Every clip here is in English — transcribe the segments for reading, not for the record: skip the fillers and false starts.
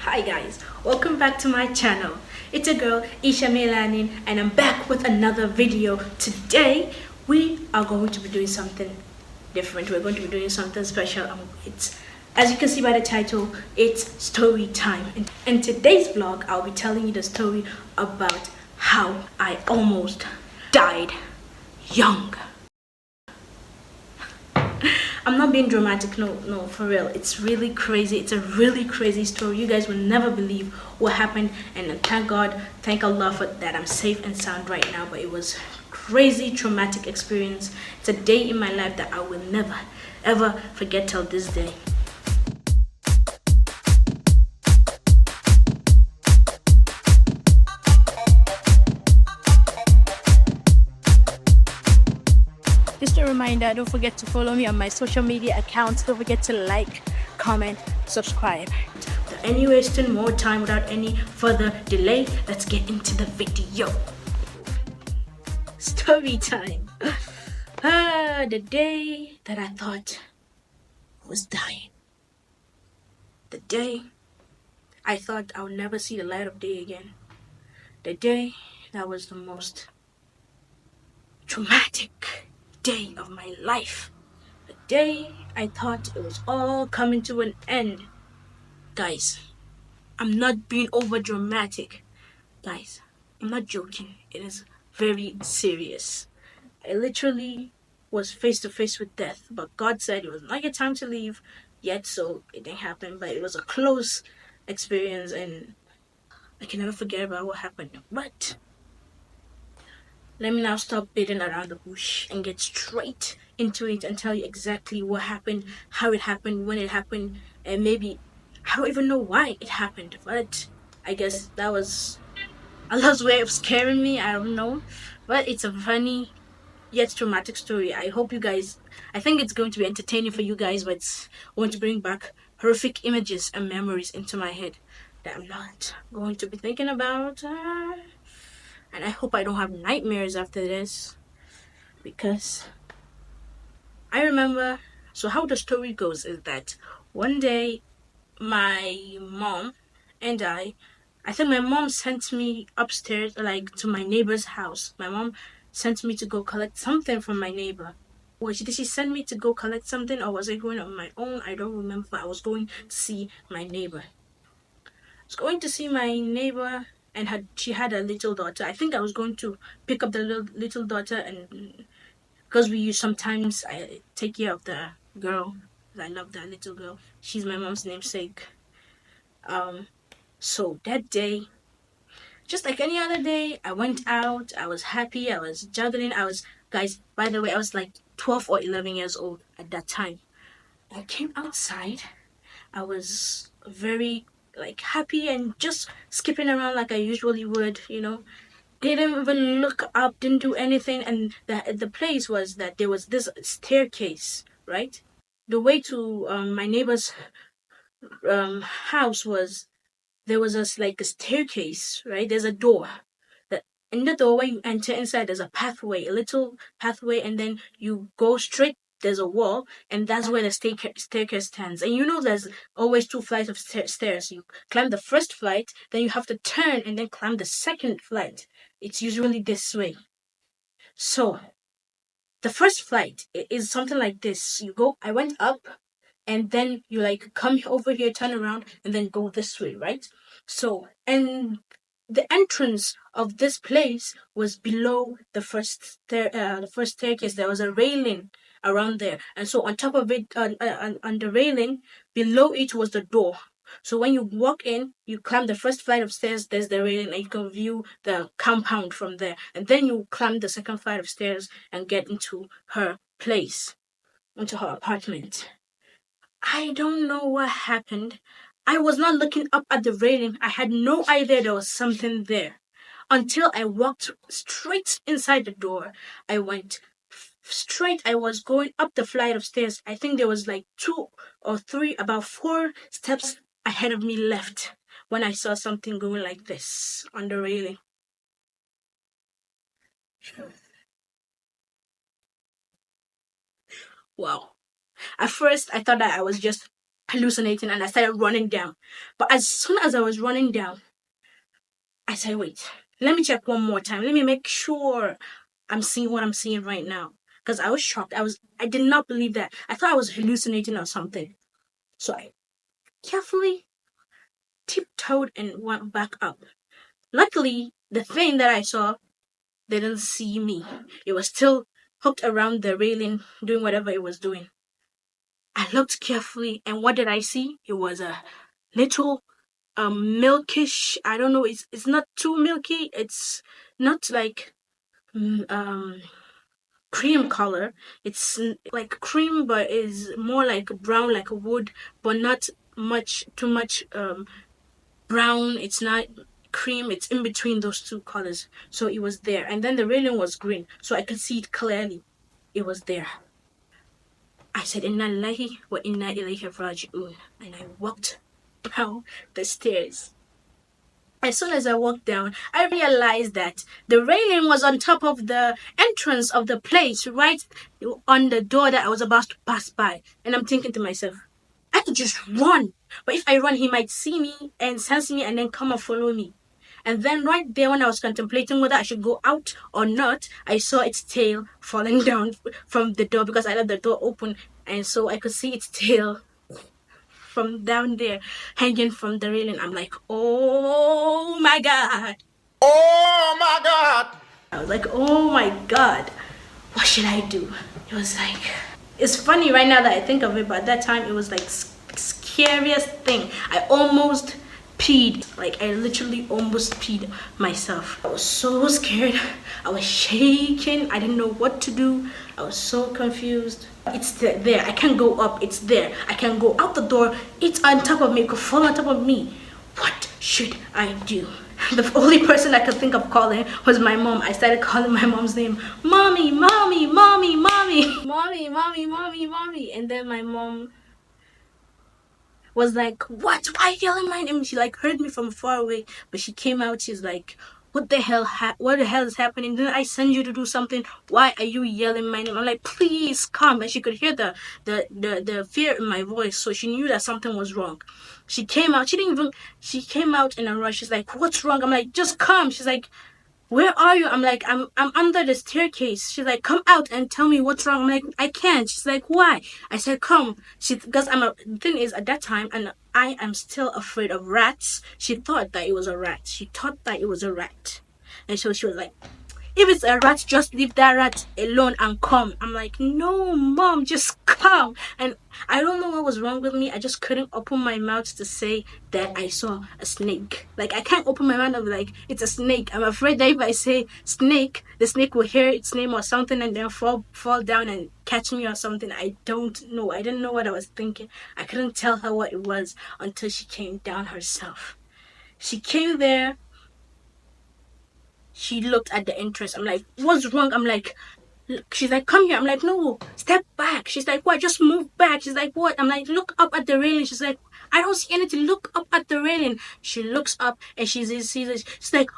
Hi guys, welcome back to my channel. It's a girl, Isha Melanin, and I'm back with another video. Today, we are going to be doing something different. We're going to be doing something special. It's, as you can see by the title, it's story time. In today's vlog, I'll be telling you the story about how I almost died young. I'm not being dramatic, no, for real. It's really crazy. It's a really crazy story. You guys will never believe what happened, and thank God, thank Allah for that I'm safe and sound right now. But it was crazy, traumatic experience. It's a day in my life that I will never, ever forget till this day. Just a reminder, don't forget to follow me on my social media accounts. Don't forget to like, comment, subscribe. Without any wasting more time, without any further delay, let's get into the video. Story time. The day that I thought I was dying. The day I thought I would never see the light of day again. The day that was the most traumatic day of my life. The day I thought it was all coming to an end. Guys, I'm not being over dramatic. Guys, I'm not joking. It is very serious. I literally was face to face with death, but God said it was not your time to leave yet, so it didn't happen. But it was a close experience, and I can never forget about what happened. But let me now stop beating around the bush and get straight into it and tell you exactly what happened, how it happened, when it happened, and maybe I don't even know why it happened. But I guess that was Allah's way of scaring me. I don't know. But it's a funny yet traumatic story. I hope you guys, I think it's going to be entertaining for you guys, but it's going to bring back horrific images and memories into my head that I'm not going to be thinking about. And I hope I don't have nightmares after this, because I remember. So, how the story goes is that one day my mom and I think my mom sent me upstairs, like to my neighbor's house. My mom sent me to go collect something from my neighbor. Did she send me to go collect something, or was I going on my own? I don't remember. But I was going to see my neighbor. I was going to see my neighbor, and she had a little daughter. I think I was going to pick up the little daughter, and because we use sometimes I take care of the girl. I love that little girl. She's my mom's namesake. So that day, just like any other day, I went out. I was happy. I was juggling. Guys, by the way, I was like 12 or 11 years old at that time. I came outside. I was very like happy and just skipping around like I usually would, Didn't even look up, didn't do anything. And the place was that there was this staircase, right? The way to my neighbor's house was, there was like a staircase, right? There's a door. That in the doorway you enter inside, there's a pathway, a little pathway, and then you go straight. There's a wall, and that's where the staircase stands. And there's always two flights of stairs. You climb the first flight, then you have to turn and then climb the second flight. It's usually this way. So the first flight is something like this. You go. I went up, and then you like come over here, turn around, and then go this way, right? So, and the entrance of this place was below the first staircase. There was a railing around there, and so on top of it, on the railing below it was the door. So when you walk in, you climb the first flight of stairs. There's the railing, and you can view the compound from there. And then you climb the second flight of stairs and get into her place, into her apartment. I don't know what happened. I was not looking up at the railing. I had no idea there was something there until I walked straight inside the door. I went straight. I was going up the flight of stairs. I think there was like two or three, about four steps ahead of me left when I saw something going like this on the railing. Wow. At first, I thought that I was just hallucinating, and I started running down. But as soon as I was running down, I said, wait, let me check one more time. Let me make sure I'm seeing what I'm seeing right now. Because I was shocked. I did not believe that. I thought I was hallucinating or something. So I carefully tiptoed and went back up. Luckily, the thing that I saw didn't see me. It was still hooked around the railing, doing whatever it was doing. I looked carefully, and what did I see? It was a little milkish. I don't know. It's not too milky. It's not like cream color. It's like cream, but is more like brown, like a wood, but not too much brown. It's not cream. It's in between those two colors. So it was there, and then the railing was green, so I could see it clearly. It was there. I said, Inna lillahi wa inna ilayhi raji'un, and I walked down the stairs. As soon as I walked down, I realized that the railing was on top of the entrance of the place, right on the door that I was about to pass by. And I'm thinking to myself, I could just run. But if I run, he might see me and sense me and then come and follow me. And then right there, when I was contemplating whether I should go out or not, I saw its tail falling down from the door because I left the door open. And so I could see its tail from down there, hanging from the railing. I'm like, oh my God. Oh my God. I was like, oh my God, what should I do? It was like, it's funny right now that I think of it, but at that time it was like scariest thing. I almost peed. Like I literally almost peed myself. I was so scared. I was shaking. I didn't know what to do. I was so confused. It's there. I can't go up. It's there. I can go out the door. It's on top of me. It could fall on top of me. What should I do? The only person I could think of calling was my mom. I started calling my mom's name. Mommy, mommy, mommy, mommy. Mommy, mommy, mommy, mommy. And then my mom was like, what? Why are you yelling my name? She like heard me from far away, but she came out. She's like, what the hell? What the hell is happening? Didn't I send you to do something? Why are you yelling my name? I'm like, please come. And she could hear the fear in my voice, so she knew that something was wrong. She came out. She didn't even. She came out in a rush. She's like, what's wrong? I'm like, just come. She's like, where are you? I'm like, I'm under the staircase. She's like, come out and tell me what's wrong. I'm like, I can't. She's like, why? I said, come. Because the thing is, at that time, and I am still afraid of rats. She thought that it was a rat. She thought that it was a rat. And so she was like, if it's a rat, just leave that rat alone and come. I'm like, no, mom, just come. And I don't know what was wrong with me. I just couldn't open my mouth to say that I saw a snake. Like, I can't open my mouth and be like, it's a snake. I'm afraid that if I say snake, the snake will hear its name or something and then fall down and catch me or something. I don't know. I didn't know what I was thinking. I couldn't tell her what it was until she came down herself. She came there. She looked at the entrance. I'm like, what's wrong? I'm like, she's like, come here. I'm like, no, step back. She's like, what? Just move back. She's like, what? I'm like, look up at the railing. She's like, I don't see anything. Look up at the railing. She looks up and she sees it. She's like,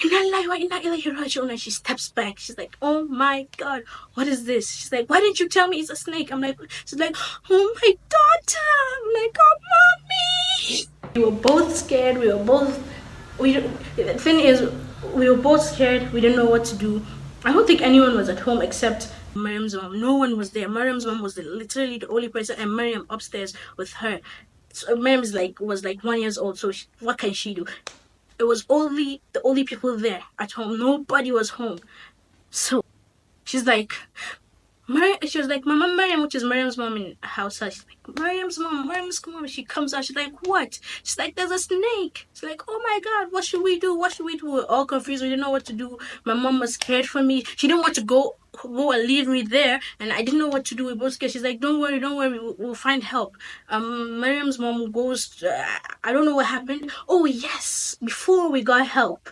and she steps back. She's like, oh my God, what is this? She's like, why didn't you tell me it's a snake? I'm like, she's like, oh my daughter. I'm like, oh mommy. We were both scared. The thing is, we were both scared. We didn't know what to do. I don't think anyone was at home except Miriam's mom. No one was there. Miriam's mom was literally the only person, and Miriam upstairs with her. So Miriam's was like 1 year old. So what can she do? It was only the only people there at home. Nobody was home. So she's like, she was like, Mama Miriam, which is Miriam's mom in Hausa. She's like, Miriam's mom. She comes out. She's like, what? She's like, there's a snake. She's like, oh my God, what should we do? What should we do? We're all confused. We didn't know what to do. My mom was scared for me. She didn't want to go and leave me there, and I didn't know what to do. We both scared. She's like, don't worry, we'll find help. Miriam's mom goes, I don't know what happened. Oh yes, before we got help,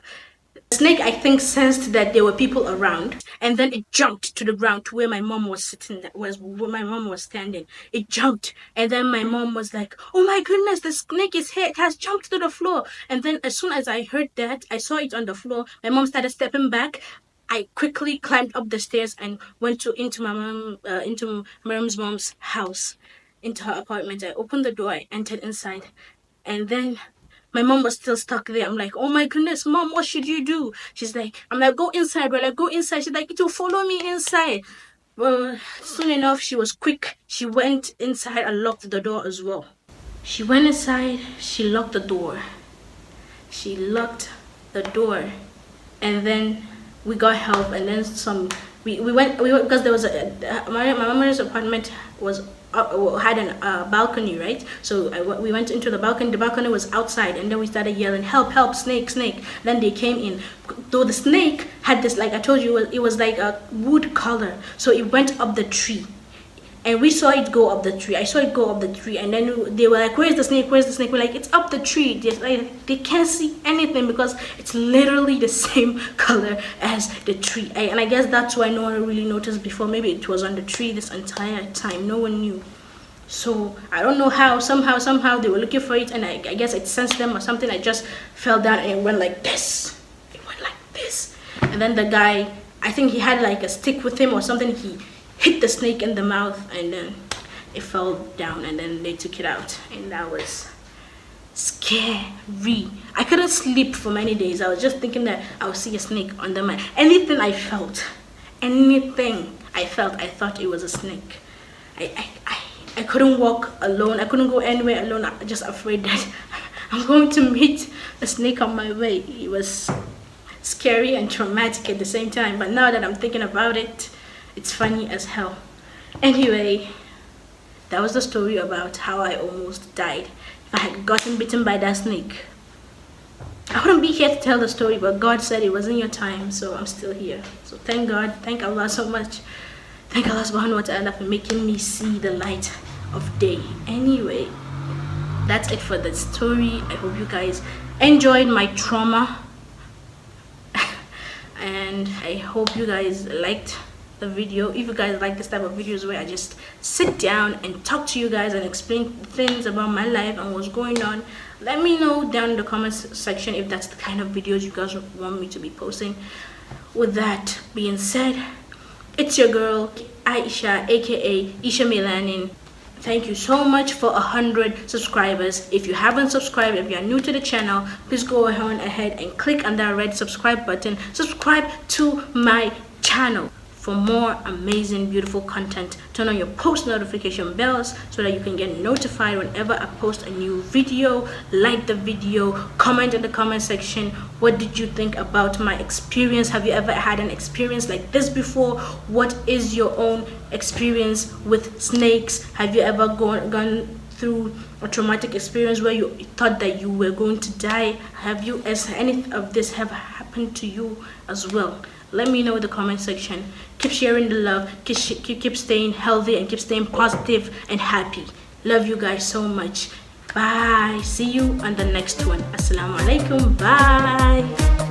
the snake, I think, sensed that there were people around, and then it jumped to the ground to where my mom was sitting, where my mom was standing. It jumped, and then my mom was like, oh my goodness, the snake is here. It has jumped to the floor. And then as soon as I heard that, I saw it on the floor. My mom started stepping back. I quickly climbed up the stairs and went into Miriam's mom's house. into her apartment. I opened the door, I entered inside, and then my mom was still stuck there. I'm like, oh my goodness, mom, what should you do? She's like, I'm like, go inside, bro. Like, go inside. She's like, to follow me inside. Well, soon enough, she was quick. She went inside and locked the door as well. She went inside, she locked the door. She locked the door, and then we got help, and then some. We went because there was my mother's apartment was had a balcony, right? So we went into the balcony. The balcony was outside, and then we started yelling, "Help! Help! Snake! Snake!" Then they came in. Though the snake had this, like I told you, it was like a wood color, so it went up the tree. And we saw it go up the tree. I saw it go up the tree, and then they were like, "Where's the snake? Where's the snake?" We're like, "It's up the tree." They can't see anything because it's literally the same color as the tree. And I guess that's why no one really noticed before. Maybe it was on the tree this entire time. No one knew. So I don't know how. Somehow they were looking for it, and I guess it sensed them or something. I just fell down and it went like this. It went like this. And then the guy, I think he had like a stick with him or something. He hit the snake in the mouth, and then it fell down, and then they took it out, and that was scary. I couldn't sleep for many days. I was just thinking that I would see a snake under my anything I felt, I thought it was a snake. I couldn't walk alone. I couldn't go anywhere alone. I'm just afraid that I'm going to meet a snake on my way. It was scary and traumatic at the same time, but now that I'm thinking about it, it's funny as hell. Anyway, that was the story about how I almost died. If I had gotten bitten by that snake, I wouldn't be here to tell the story, but God said it wasn't your time, so I'm still here. So thank God, thank Allah so much. Thank Allah subhanahu wa ta'ala for making me see the light of day. Anyway, that's it for the story. I hope you guys enjoyed my trauma. And I hope you guys liked the video. If you guys like this type of videos where I just sit down and talk to you guys and explain things about my life and what's going on, let me know down in the comments section if that's the kind of videos you guys want me to be posting. With that being said, it's your girl Aisha, aka Isha Melanin. Thank you so much for 100 subscribers. If you haven't subscribed, if you are new to the channel, please go ahead and click on that red subscribe button. Subscribe to my channel for more amazing, beautiful content. Turn on your post notification bells so that you can get notified whenever I post a new video. Like the video, comment in the comment section. What did you think about my experience? Have you ever had an experience like this before? What is your own experience with snakes? Have you ever gone through a traumatic experience where you thought that you were going to die? Has any of this have happened to you as well? Let me know in the comment section. Keep sharing the love, keep staying healthy, and keep staying positive and happy. Love you guys so much. Bye. See you on the next one. Assalamu alaikum. Bye.